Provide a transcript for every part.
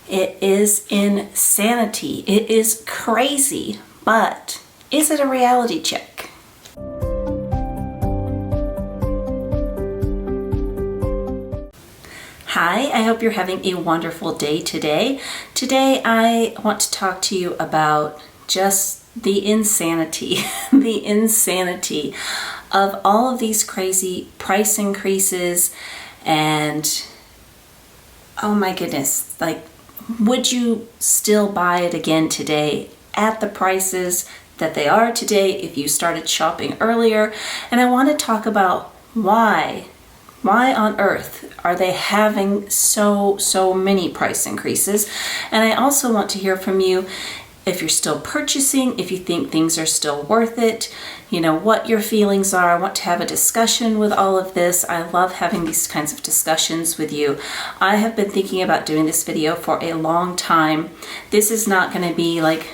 It is insanity. It is crazy, but is it a reality check? Hi, I hope you're having a wonderful day today. Today I want to talk to you about just the insanity, the insanity of all of these crazy price increases and oh my goodness, like, would you still buy it again today at the prices that they are today if you started shopping earlier? And I want to talk about why on earth are they having so many price increases? And I also want to hear from you if you're still purchasing, if you think things are still worth it, you know, what your feelings are. I want to have a discussion with all of this. I love having these kinds of discussions with you. I have been thinking about doing this video for a long time. This is not going to be like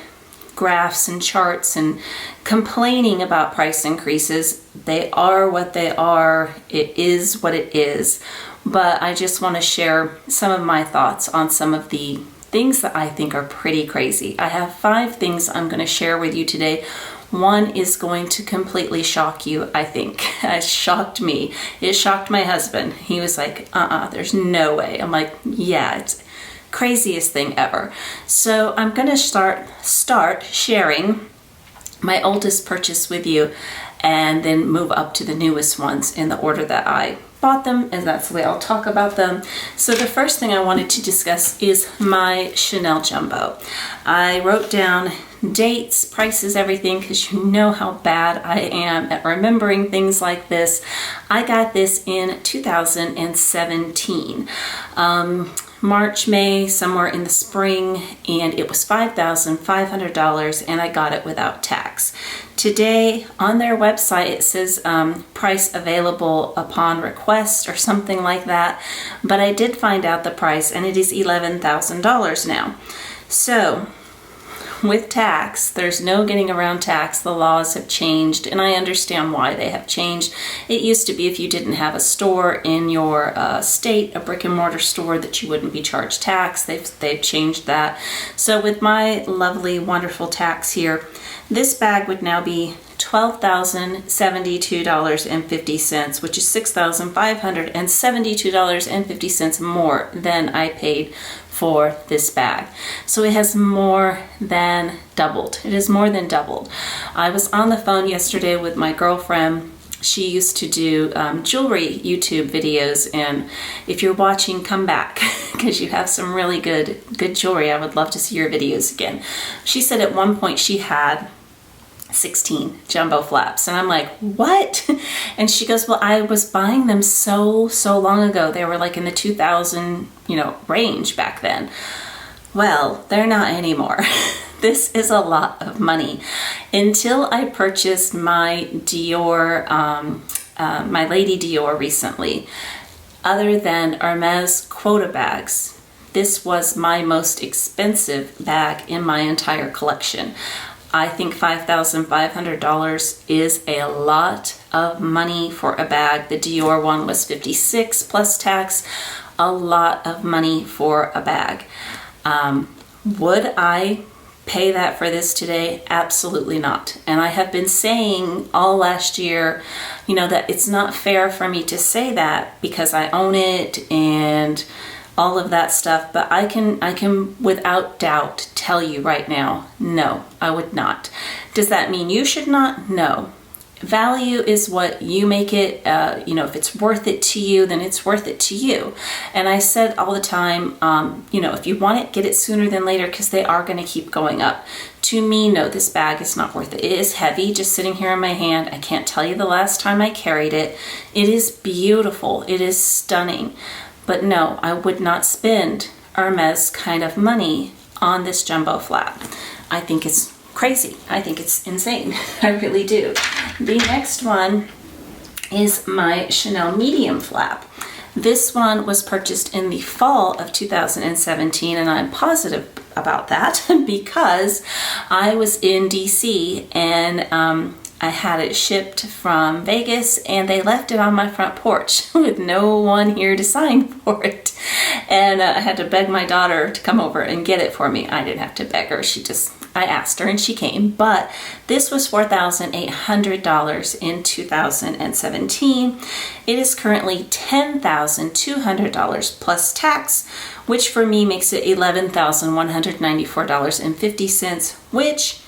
graphs and charts and complaining about price increases. They are what they are. It is what it is. But I just want to share some of my thoughts on some of the things that I think are pretty crazy. I have 5 things I'm going to share with you today. One is going to completely shock you, I think. It shocked me. It shocked my husband. He was like, there's no way. I'm like, yeah, it's craziest thing ever. So I'm going to start sharing my oldest purchase with you and then move up to the newest ones in the order that I bought them, and that's the way I'll talk about them. So the first thing I wanted to discuss is my Chanel Jumbo. I wrote down dates, prices, everything, because you know how bad I am at remembering things like this. I got this in 2017. March, May, somewhere in the spring, and it was $5,500, and I got it without tax. Today on their website it says price available upon request or something like that, but I did find out the price and it is $11,000 now. So with tax, there's no getting around tax. The laws have changed, and I understand why they have changed. It used to be if you didn't have a store in your state, a brick and mortar store, that you wouldn't be charged tax. They've changed that. So with my lovely, wonderful tax here, this bag would now be $12,072.50, which is $6,572.50 more than I paid for this bag. So it has more than doubled. It is more than doubled. I was on the phone yesterday with my girlfriend. She used to do jewelry YouTube videos, and if you're watching, come back because you have some really good jewelry. I would love to see your videos again. She said at one point she had 16 jumbo flaps, and I'm like, what? And she goes, well, I was buying them so long ago. They were like in the 2000 range back then. Well, they're not anymore. This is a lot of money. Until I purchased my Dior, my Lady Dior recently, other than Hermes quota bags, this was my most expensive bag in my entire collection. I think $5,500 is a lot of money for a bag. The Dior one was $56 plus tax. A lot of money for a bag. Would I pay that for this today? Absolutely not. And I have been saying all last year, that it's not fair for me to say that because I own it and all of that stuff, but I can without doubt tell you right now, no, I would not. Does that mean you should not? No. Value is what you make it. If it's worth it to you, then it's worth it to you. And I said all the time, if you want it, get it sooner than later because they are going to keep going up. To me, no, this bag is not worth it. It is heavy, just sitting here in my hand. I can't tell you the last time I carried it. It is beautiful. It is stunning. But no, I would not spend Hermes kind of money on this jumbo flap. I think it's crazy. I think it's insane. I really do. The next one is my Chanel medium flap. This one was purchased in the fall of 2017, and I'm positive about that because I was in DC and I had it shipped from Vegas and they left it on my front porch with no one here to sign for it. And I had to beg my daughter to come over and get it for me. I didn't have to beg her. I asked her and she came. But this was $4,800 in 2017. It is currently $10,200 plus tax, which for me makes it $11,194.50, which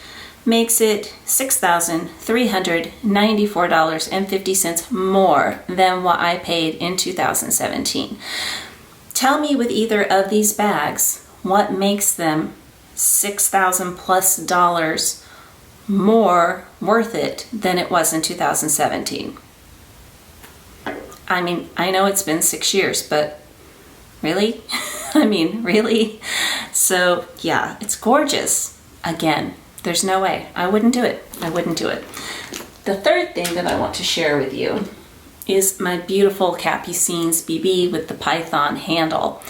makes it $6,394.50 more than what I paid in 2017. Tell me with either of these bags what makes them $6,000 plus more worth it than it was in 2017. I mean, I know it's been 6 years, but really? I mean, really? So yeah, it's gorgeous. Again, there's no way. I wouldn't do it. I wouldn't do it. The third thing that I want to share with you is my beautiful Capucines BB with the python handle.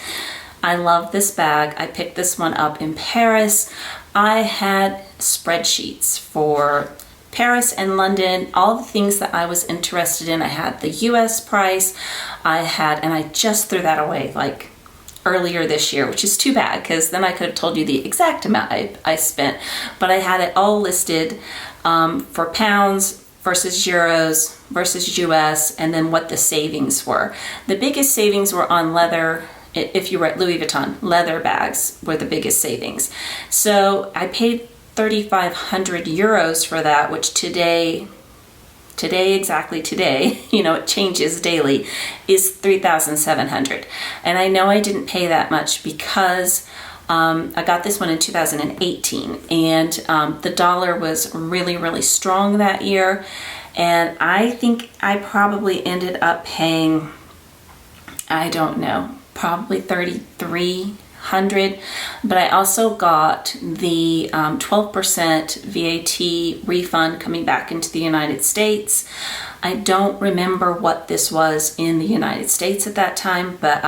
I love this bag. I picked this one up in Paris. I had spreadsheets for Paris and London, all the things that I was interested in. I had the US price. And I just threw that away like earlier this year, which is too bad because then I could have told you the exact amount I spent. But I had it all listed for pounds versus euros versus US, and then what the savings were. The biggest savings were on leather. If you were at Louis Vuitton, leather bags were the biggest savings. So I paid 3,500 euros for that, which today, exactly today, you know, it changes daily, is 3,700. And I know I didn't pay that much because I got this one in 2018 and the dollar was really, really strong that year. And I think I probably ended up paying, I don't know, probably 3,300, but I also got the 12% VAT refund coming back into the United States. I don't remember what this was in the United States at that time, but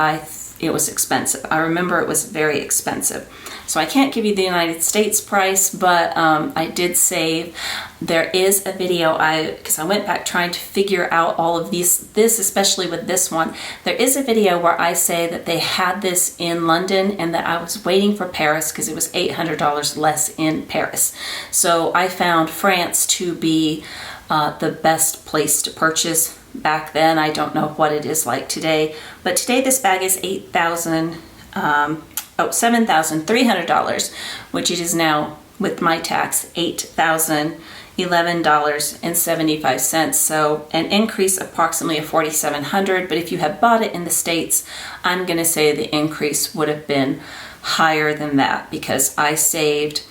it was expensive. I remember it was very expensive. So I can't give you the United States price, but I did save. There is a video, because I went back trying to figure out all of this especially with this one. There is a video where I say that they had this in London and that I was waiting for Paris because it was $800 less in Paris. So I found France to be the best place to purchase back then. I don't know what it is like today, but today this bag is $7,300, which it is now with my tax $8,011.75. So an increase approximately of $4,700. But if you had bought it in the States, I'm going to say the increase would have been higher than that because I saved,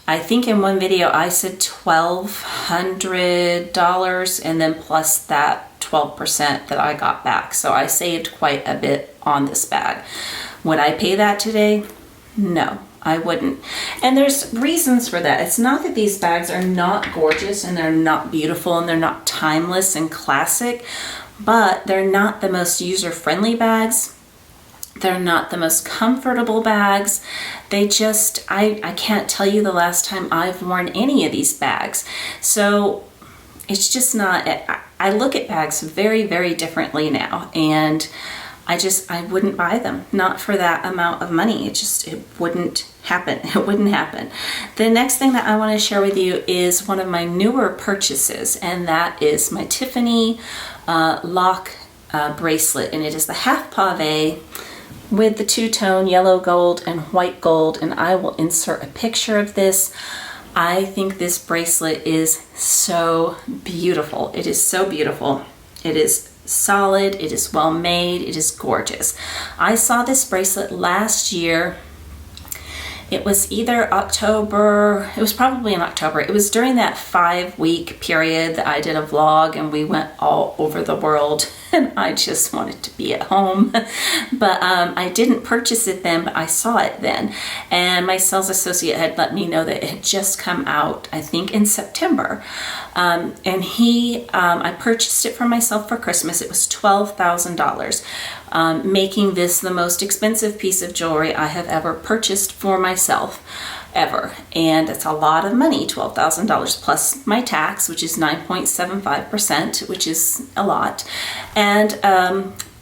I think in one video I said $1,200 and then plus that 12% that I got back. So I saved quite a bit on this bag. Would I pay that today? No, I wouldn't. And there's reasons for that. It's not that these bags are not gorgeous and they're not beautiful and they're not timeless and classic, but they're not the most user-friendly bags. They're not the most comfortable bags. They just, I can't tell you the last time I've worn any of these bags. So it's just not, I look at bags very, very differently now, and I wouldn't buy them, not for that amount of money. It wouldn't happen. It wouldn't happen. The next thing that I want to share with you is one of my newer purchases, and that is my Tiffany lock bracelet, and it is the half pave with the two-tone yellow gold and white gold, and I will insert a picture of this. I think this bracelet is so beautiful. It is so beautiful. It is solid, it is well made, it is gorgeous. I saw this bracelet last year. It was either October, it was probably in October. It was during that 5-week period that I did a vlog and we went all over the world and I just wanted to be at home. But I didn't purchase it then, but I saw it then. And my sales associate had let me know that it had just come out, I think in September. And I purchased it for myself for Christmas. It was $12,000. Making this the most expensive piece of jewelry I have ever purchased for myself. ever. And it's a lot of money, $12,000 plus my tax, which is 9.75%, which is a lot. And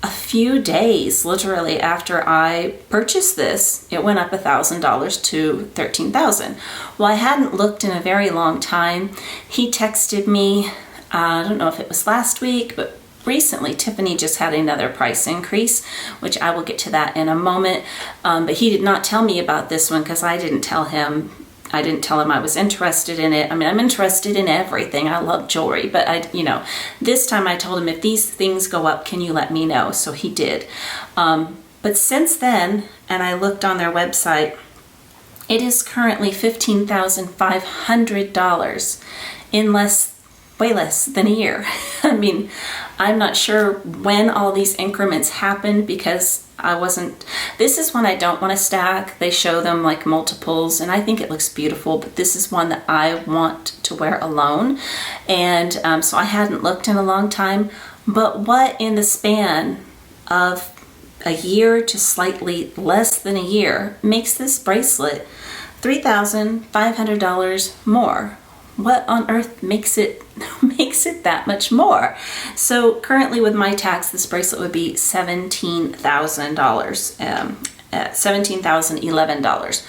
a few days literally after I purchased this, it went up $1,000 to $13,000. Well, I hadn't looked in a very long time. He texted me, I don't know if it was last week, but recently Tiffany just had another price increase, which I will get to that in a moment. But he did not tell me about this one because I didn't tell him I was interested in it. I mean, I'm interested in everything. I love jewelry, but this time I told him, if these things go up, can you let me know? So he did. But since then, and I looked on their website, it is currently $15,500 in way less than a year. I mean, I'm not sure when all these increments happened because this is one I don't want to stack. They show them like multiples and I think it looks beautiful, but this is one that I want to wear alone. And so I hadn't looked in a long time, but what in the span of a year to slightly less than a year makes this bracelet $3,500 more? What on earth makes it that much more? So currently with my tax, this bracelet would be $17,000, $17,011.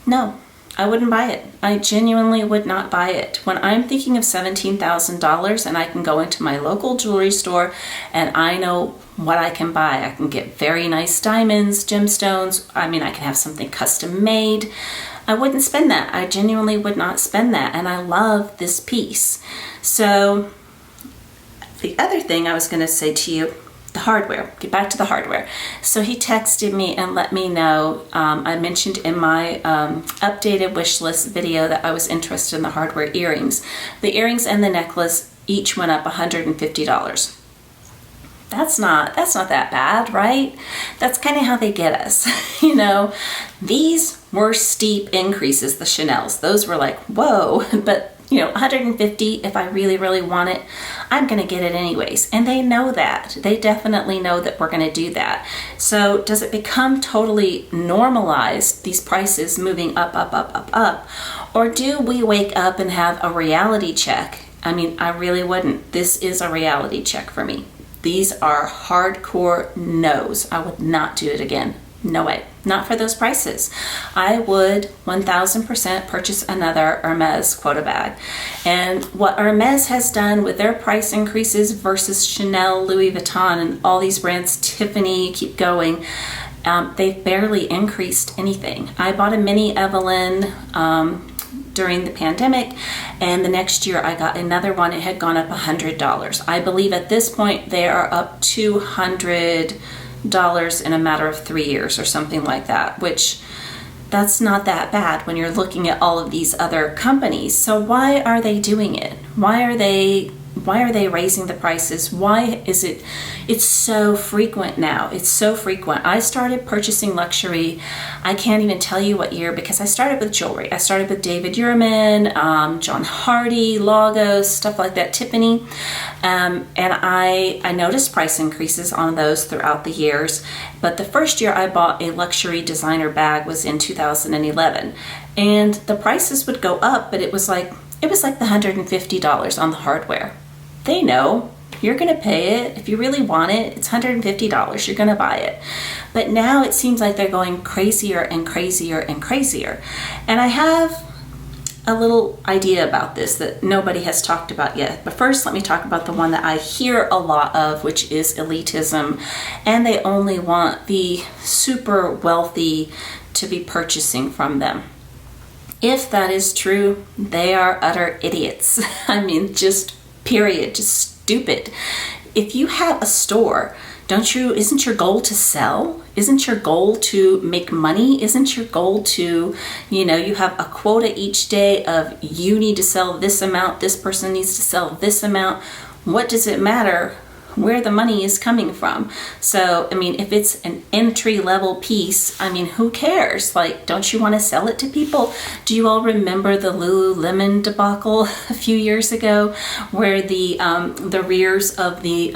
No, I wouldn't buy it. I genuinely would not buy it. When I'm thinking of $17,000 and I can go into my local jewelry store and I know what I can buy. I can get very nice diamonds, gemstones. I mean, I can have something custom made. I wouldn't spend that. I genuinely would not spend that. And I love this piece. So the other thing I was going to say to you, the hardware, get back to the hardware. So he texted me and let me know, I mentioned in my updated wish list video that I was interested in the hardware earrings. The earrings and the necklace each went up $150. That's not that bad, right? That's kind of how they get us. These were steep increases, the Chanel's. Those were like, whoa, but $150, if I really, really want it, I'm going to get it anyways. And they know that. They definitely know that we're going to do that. So does it become totally normalized, these prices moving up, up, up, up, up? Or do we wake up and have a reality check? I mean, I really wouldn't. This is a reality check for me. These are hardcore no's. I would not do it again. No way. Not for those prices. I would 1000% purchase another Hermes quota bag. And what Hermes has done with their price increases versus Chanel, Louis Vuitton, and all these brands, Tiffany, keep going, they've barely increased anything. I bought a mini Evelyn during the pandemic, and the next year I got another one. It had gone up $100. I believe at this point they are up $200 in a matter of 3 years or something like that, which that's not that bad when you're looking at all of these other companies. So why are they doing it? Why are they raising the prices? Why is it's so frequent now? It's so frequent. I started purchasing luxury, I can't even tell you what year, because I started with jewelry. I started with David Yurman, John Hardy, Lagos, stuff like that, Tiffany. And I noticed price increases on those throughout the years. But the first year I bought a luxury designer bag was in 2011. And the prices would go up, but it was like the $150 on the hardware. They know you're going to pay it. If you really want it, it's $150. You're going to buy it. But now it seems like they're going crazier and crazier and crazier. And I have a little idea about this that nobody has talked about yet. But first, let me talk about the one that I hear a lot of, which is elitism. And they only want the super wealthy to be purchasing from them. If that is true, they are utter idiots. I mean, just period, just stupid. If you have a store, isn't your goal to sell? Isn't your goal to make money? Isn't your goal to, you have a quota each day of you need to sell this amount, this person needs to sell this amount. What does it matter where the money is coming from? So, I mean, if it's an entry-level piece, I mean, who cares? Like, don't you want to sell it to people? Do you all remember the Lululemon debacle a few years ago, where the rears of the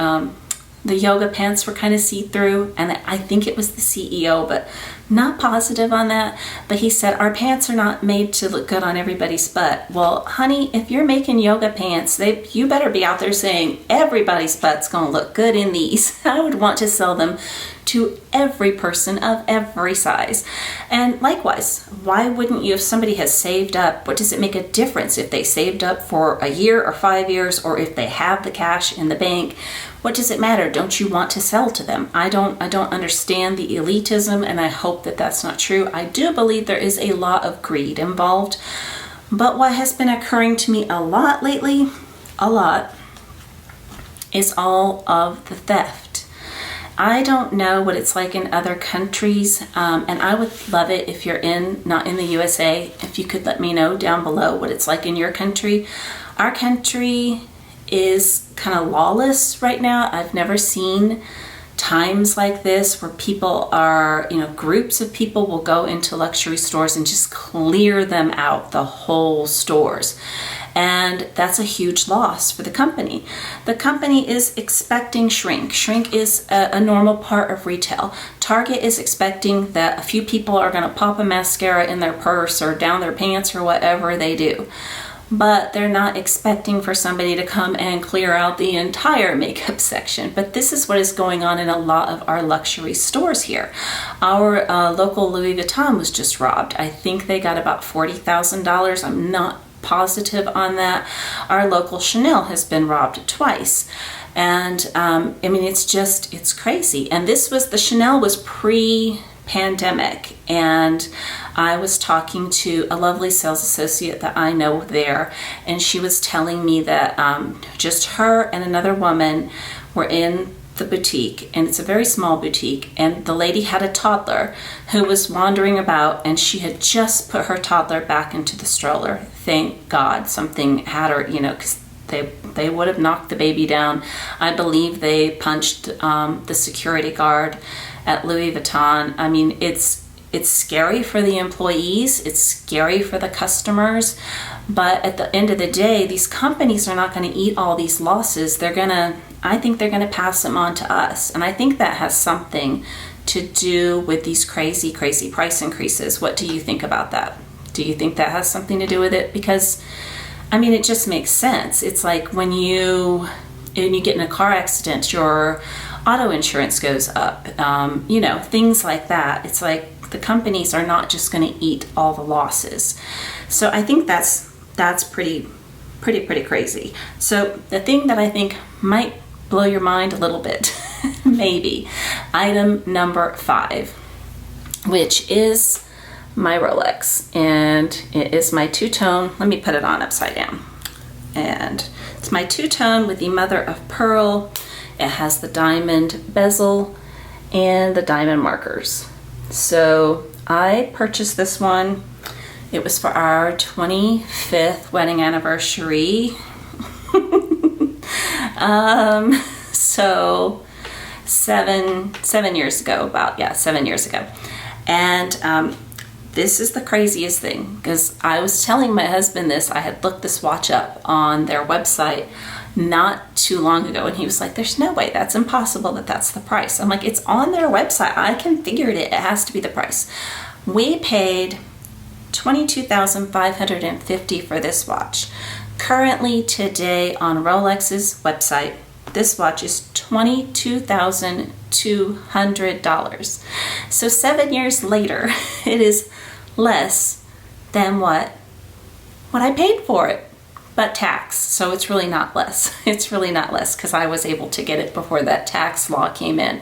yoga pants were kind of see-through? And I think it was the CEO, but not positive on that, but he said, our pants are not made to look good on everybody's butt. Well, honey, if you're making yoga pants, you better be out there saying everybody's butt's gonna look good in these. I would want to sell them to every person of every size. And likewise, why wouldn't you, if somebody has saved up, what does it make a difference if they saved up for a year or 5 years, or if they have the cash in the bank? What does it matter? Don't you want to sell to them? I don't understand the elitism, and I hope that that's not true. I do believe there is a lot of greed involved. But what has been occurring to me a lot lately, is all of the theft. I don't know what it's like in other countries, and I would love it if you're not in the USA, if you could let me know down below what it's like in your country. Our country is kind of lawless right now. I've never seen times like this where people are, groups of people will go into luxury stores and just clear them out, the whole stores. And that's a huge loss for the company. The company is expecting shrink. Shrink is a normal part of retail. Target is expecting that a few people are going to pop a mascara in their purse or down their pants or whatever they do. But they're not expecting for somebody to come and clear out the entire makeup section. But this is what is going on in a lot of our luxury stores here. Our local Louis Vuitton was just robbed. I think they got about $40,000. I'm not positive on that. Our local Chanel has been robbed twice. And it's crazy. And the Chanel was pre-pandemic. And I was talking to a lovely sales associate that I know there, and she was telling me that just her and another woman were in the boutique, and it's a very small boutique, and the lady had a toddler who was wandering about, and she had just put her toddler back into the stroller. Thank God something had her, because they would have knocked the baby down. I believe they punched the security guard at Louis Vuitton. I mean, it's scary for the employees, it's scary for the customers, but at the end of the day, these companies are not going to eat all these losses. I think they're going to pass them on to us. And I think that has something to do with these crazy, crazy price increases. What do you think about that? Do you think that has something to do with it? Because, it just makes sense. It's like when you get in a car accident, your auto insurance goes up, things like that. It's like the companies are not just going to eat all the losses. So I think that's pretty crazy. So the thing that I think might blow your mind a little bit, maybe, item number 5, which is my Rolex, and it is my two-tone. Let me put it on upside down. And it's my two-tone with the mother of pearl. It has the diamond bezel and the diamond markers. So I purchased this one. It was for our 25th wedding anniversary. So 7 years ago, 7 years ago. And this is the craziest thing, because I was telling my husband this. I had looked this watch up on their website not too long ago, and he was like, there's no way, that's impossible that that's the price. I'm like, it's on their website. I configured it. It has to be the price. We paid $22,550 for this watch. Currently today on Rolex's website, this watch is $22,200. So 7 years later, it is less than what I paid for it, but tax. So it's really not less. It's really not less, because I was able to get it before that tax law came in.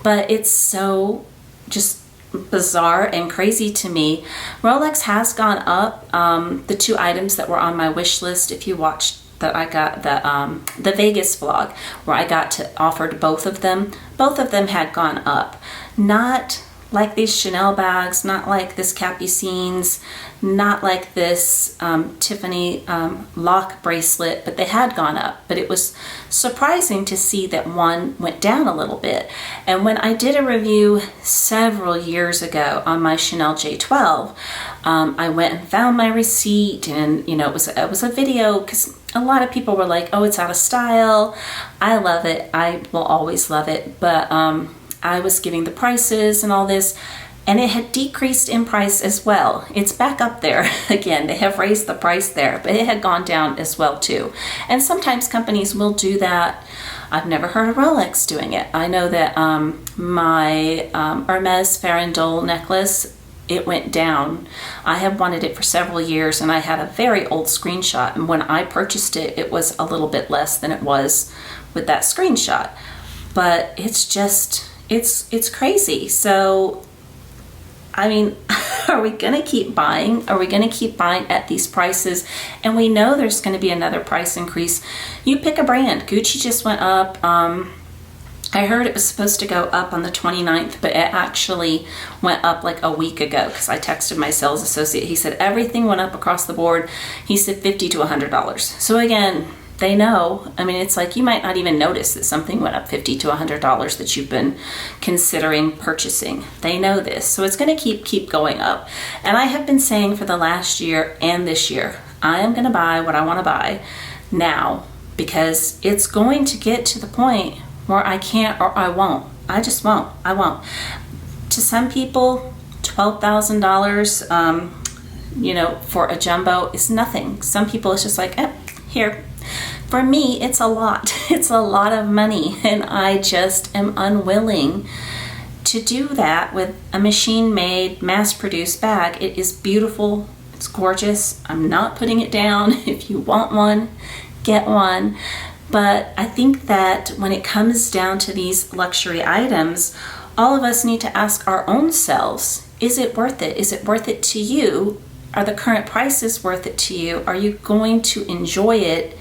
But it's so just bizarre and crazy to me. Rolex has gone up. The 2 items that were on my wish list, if you watched that, I got the Vegas vlog where I got to offered both of them had gone up. Not like these Chanel bags, not like this Capucines, not like this Tiffany lock bracelet, but they had gone up. But it was surprising to see that one went down a little bit. And when I did a review several years ago on my Chanel J12, I went and found my receipt, and it was a video, because a lot of people were like, oh, it's out of style. I love it. I will always love it. But I was giving the prices and all this, and it had decreased in price as well. It's back up there again. They have raised the price there, but it had gone down as well too. And sometimes companies will do that. I've never heard of Rolex doing it. I know that my Hermes Farandole necklace, it went down. I have wanted it for several years, and I had a very old screenshot, and when I purchased it, it was a little bit less than it was with that screenshot. But it's just, it's crazy. So I mean, are we going to keep buying? Are we going to keep buying at these prices? And we know there's going to be another price increase. You pick a brand. Gucci just went up. I heard it was supposed to go up on the 29th, but it actually went up like a week ago because I texted my sales associate. He said everything went up across the board. He said $50 to $100. So again, they know. I mean, it's like you might not even notice that something went up $50 to $100 that you've been considering purchasing. They know this. So it's going to keep going up. And I have been saying for the last year and this year, I am going to buy what I want to buy now because it's going to get to the point where I can't or I won't. I just won't. I won't. To some people, $12,000, for a jumbo is nothing. Some people it's just like, here. For me, it's a lot. It's a lot of money, and I just am unwilling to do that with a machine-made, mass-produced bag. It is beautiful. It's gorgeous. I'm not putting it down. If you want one, get one. But I think that when it comes down to these luxury items, all of us need to ask our own selves, is it worth it? Is it worth it to you? Are the current prices worth it to you? Are you going to enjoy it?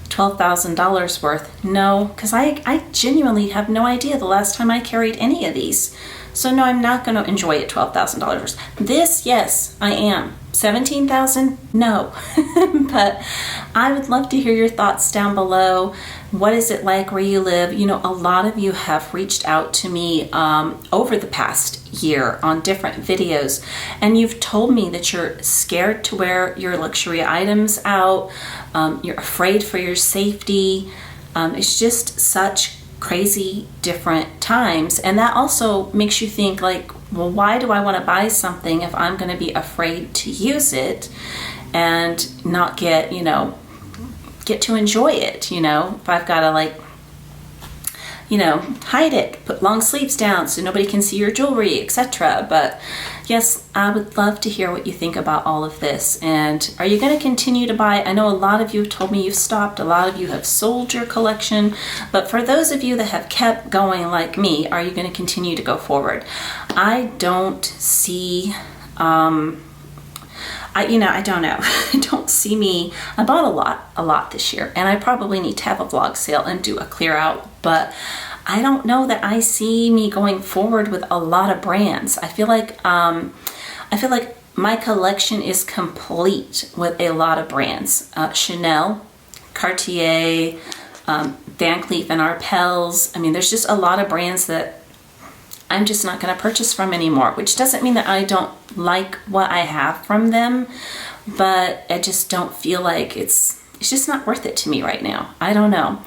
$12,000 worth? No, because I genuinely have no idea the last time I carried any of these. So no, I'm not going to enjoy it $12,000. This, yes, I am. $17,000? No. But I would love to hear your thoughts down below. What is it like where you live? You know, a lot of you have reached out to me over the past year on different videos, and you've told me that you're scared to wear your luxury items out. You're afraid for your safety. It's just such crazy different times, and that also makes you think like, well, why do I want to buy something if I'm going to be afraid to use it and not get to enjoy it? If I've got to hide it, put long sleeves down so nobody can see your jewelry, etc. But yes, I would love to hear what you think about all of this. And are you going to continue to buy? I know a lot of you have told me you've stopped. A lot of you have sold your collection. But for those of you that have kept going like me, are you going to continue to go forward? I don't see... I don't know. I don't see me. I bought a lot this year, and I probably need to have a vlog sale and do a clear out, but I don't know that I see me going forward with a lot of brands. I feel like my collection is complete with a lot of brands. Chanel, Cartier, Van Cleef and Arpels. I mean, there's just a lot of brands that I'm just not going to purchase from anymore, which doesn't mean that I don't like what I have from them, but I just don't feel like it's just not worth it to me right now. I don't know.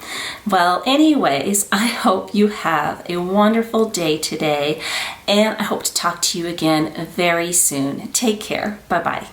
Well, anyways, I hope you have a wonderful day today, and I hope to talk to you again very soon. Take care. Bye-bye.